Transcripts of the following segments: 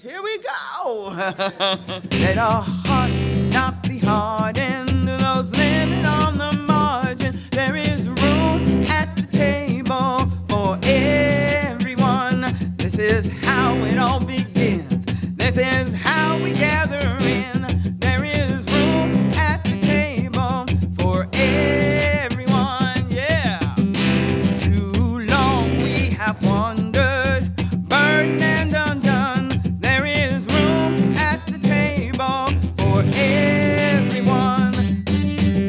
Here we go. Let our hearts not be hardened to those living on the margin. There is room at the table for everyone. This is how it all begins. This is how we gather in. There is room at the table for everyone. Yeah. Too long we have wandered, burdened and undone. There is room at the table for everyone.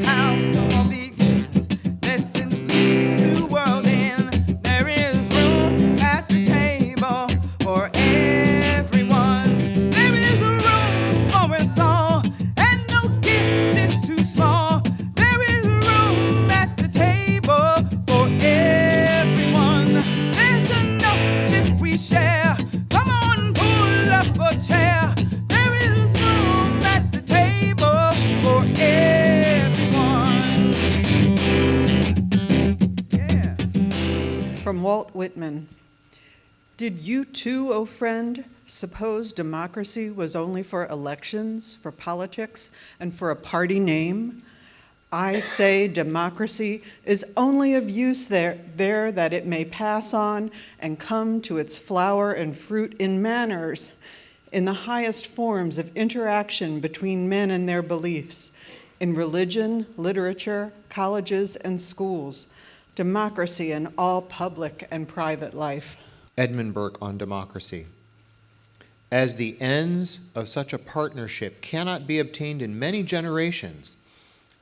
How it all begins. Listen to the world in. There is room at the table for everyone. There is room for us all, and no gift is too small. There is room at the table for everyone. There's enough if we share. Come on, pull up a chair. There is room at the table for everyone. Yeah. From Walt Whitman. Did you too, O friend, suppose democracy was only for elections, for politics, and for a party name? I say democracy is only of use there that it may pass on and come to its flower and fruit in manners, in the highest forms of interaction between men and their beliefs, in religion, literature, colleges, and schools, democracy in all public and private life. Edmund Burke on democracy. As the ends of such a partnership cannot be obtained in many generations,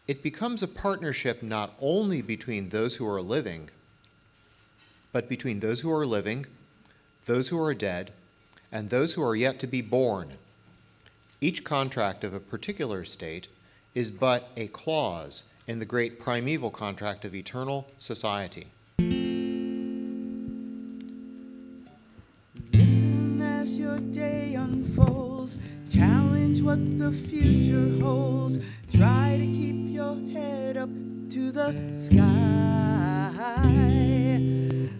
it becomes a partnership not only between those who are living, but between those who are living, those who are dead, and those who are yet to be born. Each contract of a particular state is but a clause in the great primeval contract of eternal society. Listen as your day unfolds. Challenge what the future holds. Try to keep your head up to the sky.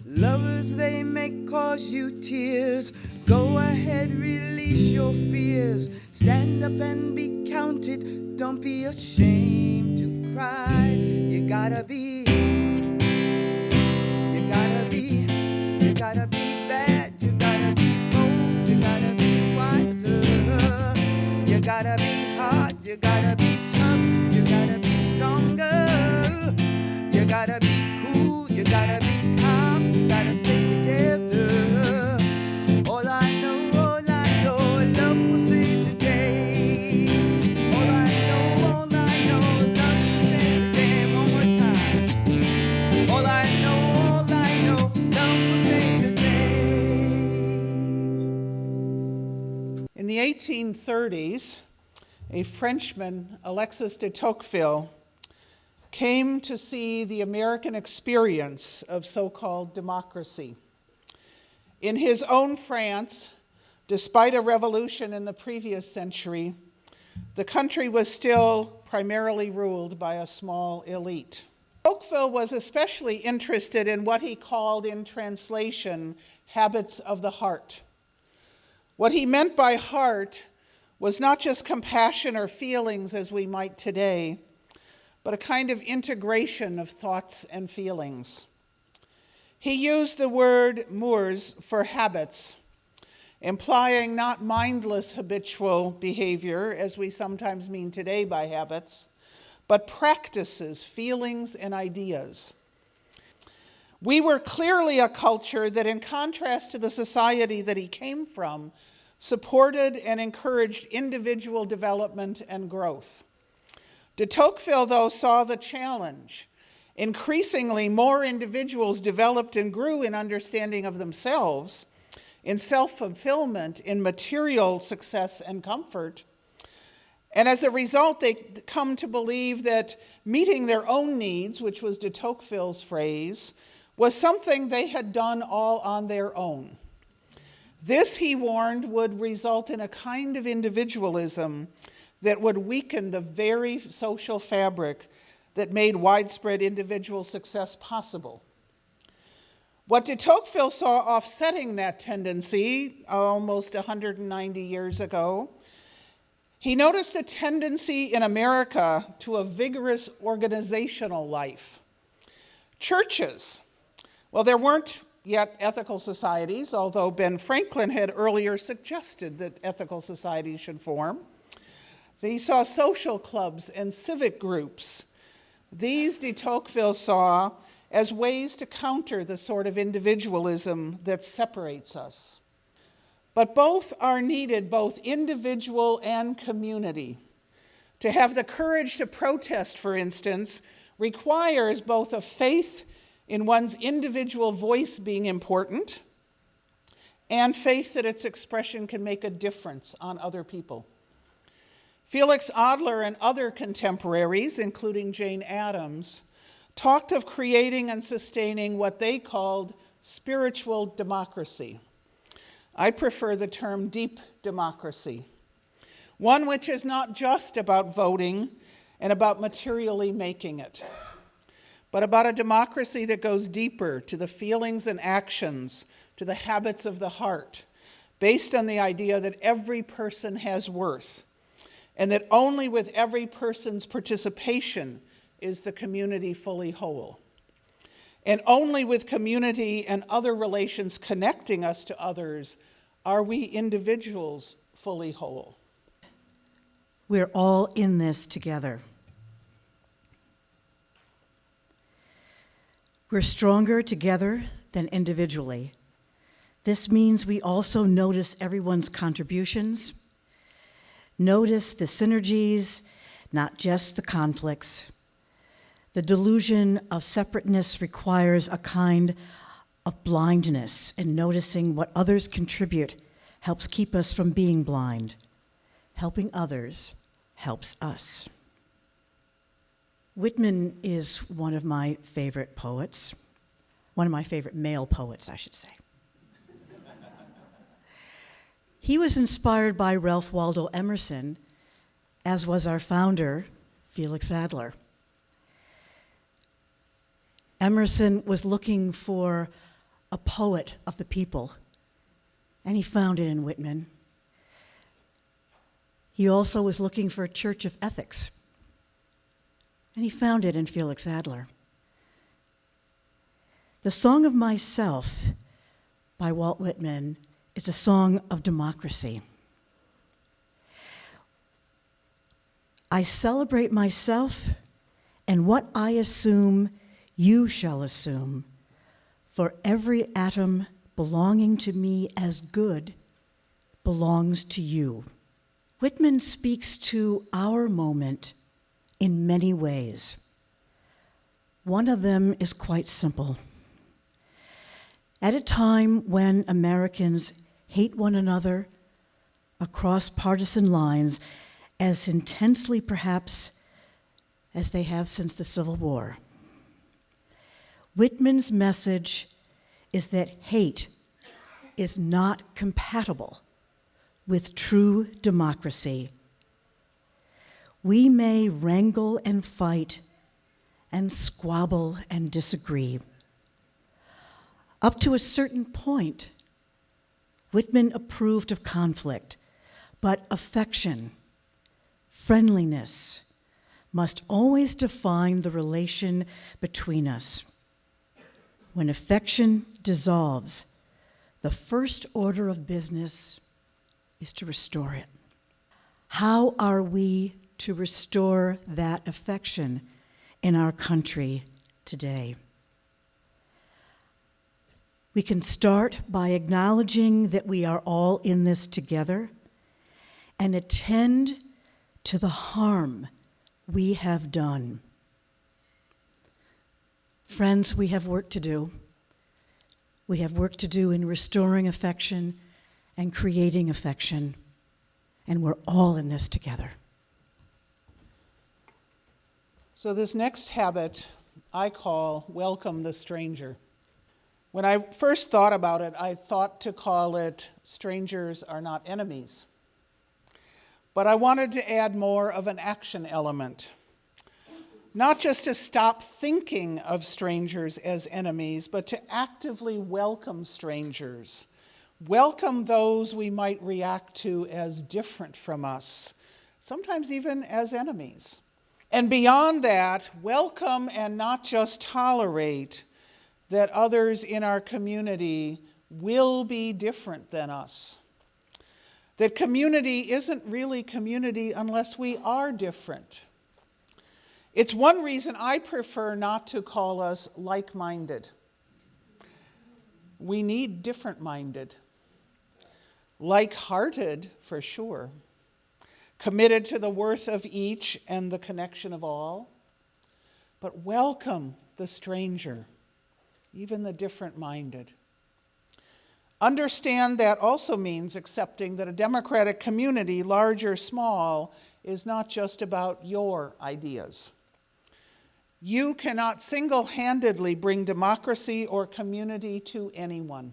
Lovers, they may cause you tears. Go ahead, release your fears. Stand up and be counted. Don't be ashamed to cry. You gotta be bad. You gotta be bold. You gotta be wiser. You gotta be hard. You gotta be tough. You gotta be stronger. You gotta be cool. You gotta be calm. You gotta stay together. All I know, love will save the day. All I know, love will save the day. One more time. All I know, love will save the day. In the 1830s, a Frenchman, Alexis de Tocqueville, came to see the American experience of so-called democracy. In his own France, despite a revolution in the previous century, the country was still primarily ruled by a small elite. Tocqueville was especially interested in what he called, in translation, habits of the heart. What he meant by heart was not just compassion or feelings as we might today, but a kind of integration of thoughts and feelings. He used the word mœurs for habits, implying not mindless habitual behavior, as we sometimes mean today by habits, but practices, feelings, and ideas. We were clearly a culture that, in contrast to the society that he came from, supported and encouraged individual development and growth. De Tocqueville, though, saw the challenge. Increasingly, more individuals developed and grew in understanding of themselves, in self-fulfillment, in material success and comfort. And as a result, they come to believe that meeting their own needs, which was de Tocqueville's phrase, was something they had done all on their own. This, he warned, would result in a kind of individualism that would weaken the very social fabric that made widespread individual success possible. What de Tocqueville saw offsetting that tendency almost 190 years ago, he noticed a tendency in America to a vigorous organizational life. Churches, well, there weren't yet ethical societies, although Ben Franklin had earlier suggested that ethical societies should form. He saw social clubs and civic groups. These de Tocqueville saw as ways to counter the sort of individualism that separates us. But both are needed, both individual and community. To have the courage to protest, for instance, requires both a faith in one's individual voice being important and faith that its expression can make a difference on other people. Felix Adler and other contemporaries, including Jane Addams, talked of creating and sustaining what they called spiritual democracy. I prefer the term deep democracy, one which is not just about voting and about materially making it, but about a democracy that goes deeper to the feelings and actions, to the habits of the heart, based on the idea that every person has worth, and that only with every person's participation is the community fully whole. And only with community and other relations connecting us to others are we individuals fully whole. We're all in this together. We're stronger together than individually. This means we also notice everyone's contributions, notice the synergies, not just the conflicts. The delusion of separateness requires a kind of blindness, and noticing what others contribute helps keep us from being blind. Helping others helps us. Whitman is one of my favorite poets, one of my favorite male poets, I should say. He was inspired by Ralph Waldo Emerson, as was our founder, Felix Adler. Emerson was looking for a poet of the people, and he found it in Whitman. He also was looking for a church of ethics, and he found it in Felix Adler. The Song of Myself by Walt Whitman is a song of democracy. I celebrate myself, and what I assume you shall assume, for every atom belonging to me as good belongs to you. Whitman speaks to our moment in many ways. One of them is quite simple. At a time when Americans hate one another across partisan lines as intensely, perhaps, as they have since the Civil War, Whitman's message is that hate is not compatible with true democracy. We may wrangle and fight and squabble and disagree. Up to a certain point, Whitman approved of conflict, but affection, friendliness, must always define the relation between us. When affection dissolves, the first order of business is to restore it. How are we to restore that affection in our country today? We can start by acknowledging that we are all in this together and attend to the harm we have done. Friends, we have work to do. We have work to do in restoring affection and creating affection, and we're all in this together. So this next habit I call welcome the stranger. When I first thought about it, I thought to call it strangers are not enemies. But I wanted to add more of an action element. not just to stop thinking of strangers as enemies, but to actively welcome strangers. Welcome those we might react to as different from us, sometimes even as enemies. And beyond that, welcome and not just tolerate that others in our community will be different than us. That community isn't really community unless we are different. It's one reason I prefer not to call us like-minded. We need different-minded. Like-hearted, for sure. Committed to the worth of each and the connection of all. But welcome the stranger, even the different-minded. Understand that also means accepting that a democratic community, large or small, is not just about your ideas. You cannot single-handedly bring democracy or community to anyone.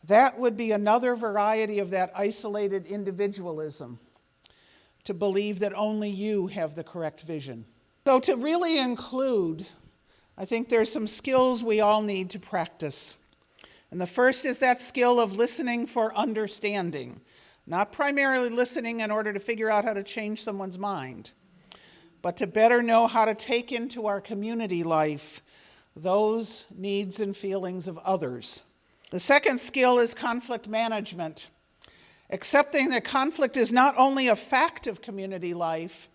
That would be another variety of that isolated individualism, to believe that only you have the correct vision. So to really include, I think there's some skills we all need to practice. And the first is that skill of listening for understanding, not primarily listening in order to figure out how to change someone's mind, but to better know how to take into our community life those needs and feelings of others. The second skill is conflict management, accepting that conflict is not only a fact of community life,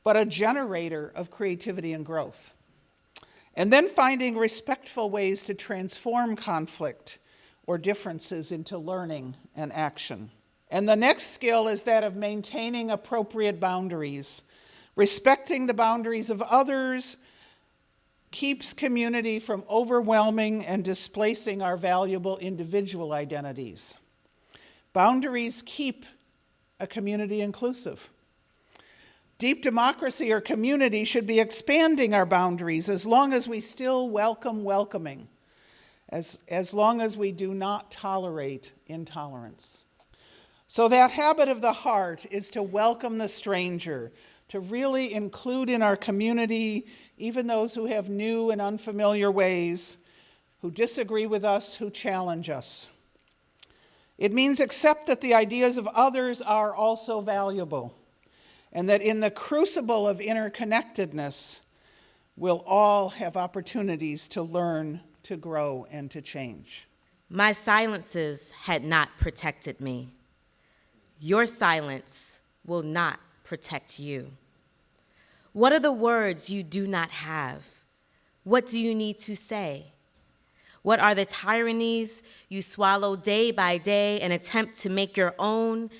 but a generator of creativity and growth. And then finding respectful ways to transform conflict or differences into learning and action. And the next skill is that of maintaining appropriate boundaries. Respecting the boundaries of others keeps community from overwhelming and displacing our valuable individual identities. Boundaries keep a community inclusive. Deep democracy or community should be expanding our boundaries as long as we still welcome welcoming, as long as we do not tolerate intolerance. So that habit of the heart is to welcome the stranger, to really include in our community even those who have new and unfamiliar ways, who disagree with us, who challenge us. It means accept that the ideas of others are also valuable, and that in the crucible of interconnectedness, we'll all have opportunities to learn, to grow, and to change. My silences had not protected me. Your silence will not protect you. What are the words you do not have? What do you need to say? What are the tyrannies you swallow day by day and attempt to make your own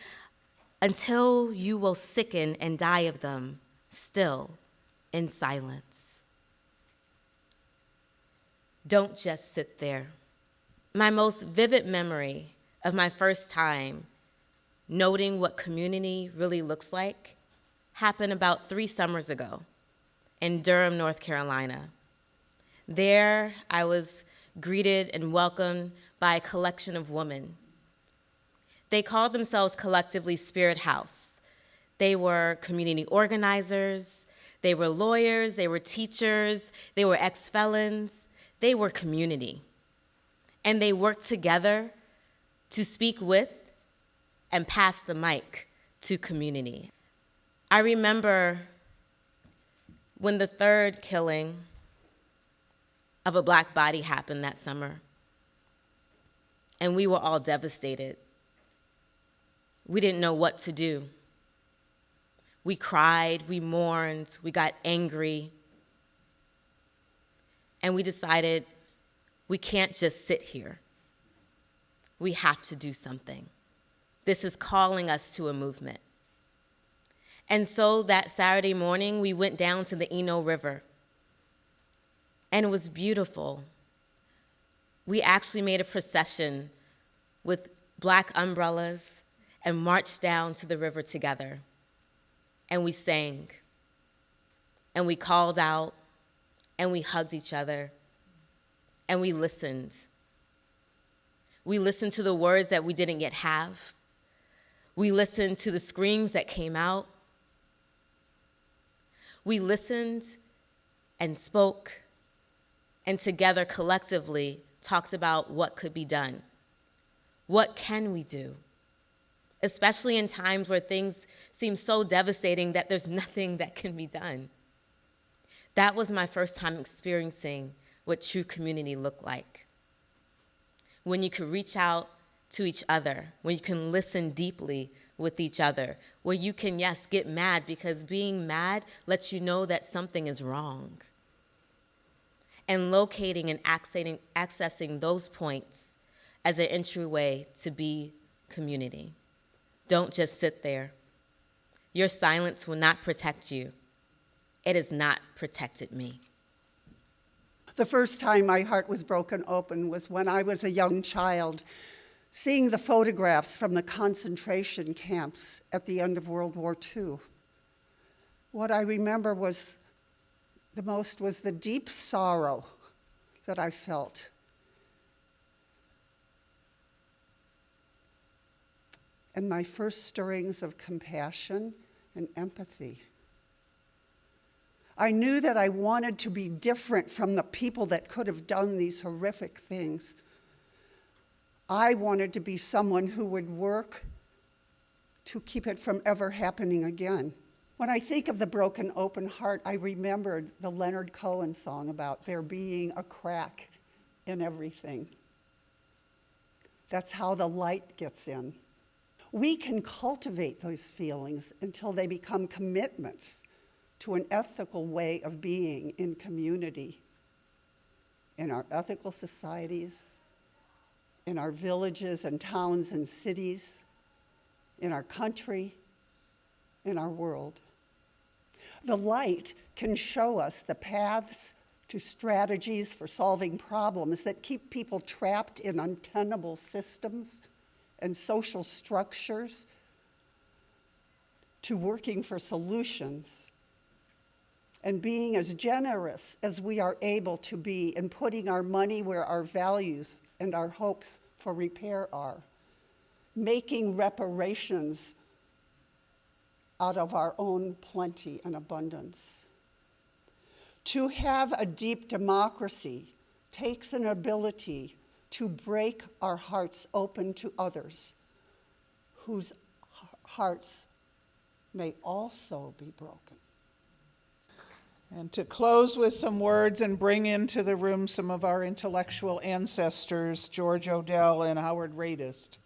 until you will sicken and die of them, still in silence? Don't just sit there. My most vivid memory of my first time noting what community really looks like happened about 3 summers ago in Durham, North Carolina. There, I was greeted and welcomed by a collection of women. They called themselves collectively Spirit House. They were community organizers, they were lawyers, they were teachers, they were ex-felons, they were community. And they worked together to speak with and pass the mic to community. I remember when the 3rd killing of a Black body happened that summer, and we were all devastated. We didn't know what to do. We cried, we mourned, we got angry, and we decided we can't just sit here. We have to do something. This is calling us to a movement. And so that Saturday morning, we went down to the Eno River, and it was beautiful. We actually made a procession with Black umbrellas and marched down to the river together. And we sang, and we called out, and we hugged each other, and we listened. We listened to the words that we didn't yet have. We listened to the screams that came out. We listened and spoke, and together collectively talked about what could be done. What can we do? Especially in times where things seem so devastating that there's nothing that can be done. That was my first time experiencing what true community looked like. When you could reach out to each other, when you can listen deeply with each other, where you can, yes, get mad because being mad lets you know that something is wrong. And locating and accessing those points as an entryway to be community. Don't just sit there. Your silence will not protect you. It has not protected me. The first time my heart was broken open was when I was a young child, seeing the photographs from the concentration camps at the end of World War II. What I remember the most was the deep sorrow that I felt. And my first stirrings of compassion and empathy. I knew that I wanted to be different from the people that could have done these horrific things. I wanted to be someone who would work to keep it from ever happening again. When I think of the broken open heart, I remembered the Leonard Cohen song about there being a crack in everything. That's how the light gets in. We can cultivate those feelings until they become commitments to an ethical way of being in community, in our ethical societies, in our villages and towns and cities, in our country, in our world. The light can show us the paths to strategies for solving problems that keep people trapped in untenable systems and social structures, to working for solutions and being as generous as we are able to be in putting our money where our values and our hopes for repair are, making reparations out of our own plenty and abundance. To have a deep democracy takes an ability to break our hearts open to others whose hearts may also be broken. And to close with some words and bring into the room some of our intellectual ancestors, George Odell and Howard Radist.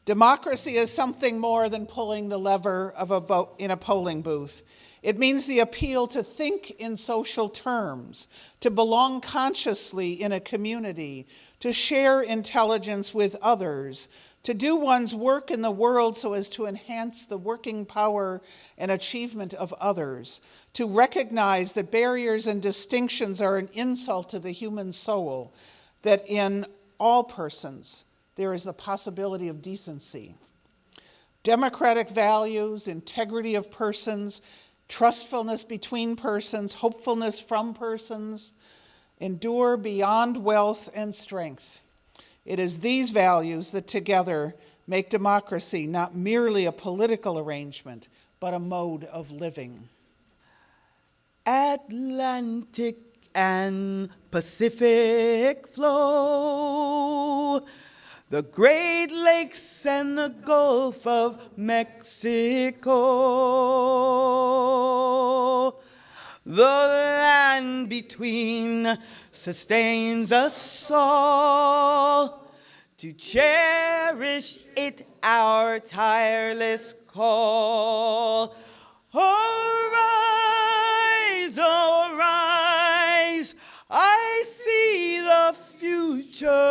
Democracy is something more than pulling the lever of in a polling booth. It means the appeal to think in social terms, to belong consciously in a community, to share intelligence with others, to do one's work in the world so as to enhance the working power and achievement of others, to recognize that barriers and distinctions are an insult to the human soul, that in all persons there is the possibility of decency. Democratic values, integrity of persons, trustfulness between persons, hopefulness from persons, endure beyond wealth and strength. It is these values that together make democracy not merely a political arrangement, but a mode of living. Atlantic and Pacific flow, the Great Lakes and the Gulf of Mexico, the land between sustains us all to cherish it our tireless call. Arise, arise, I see the future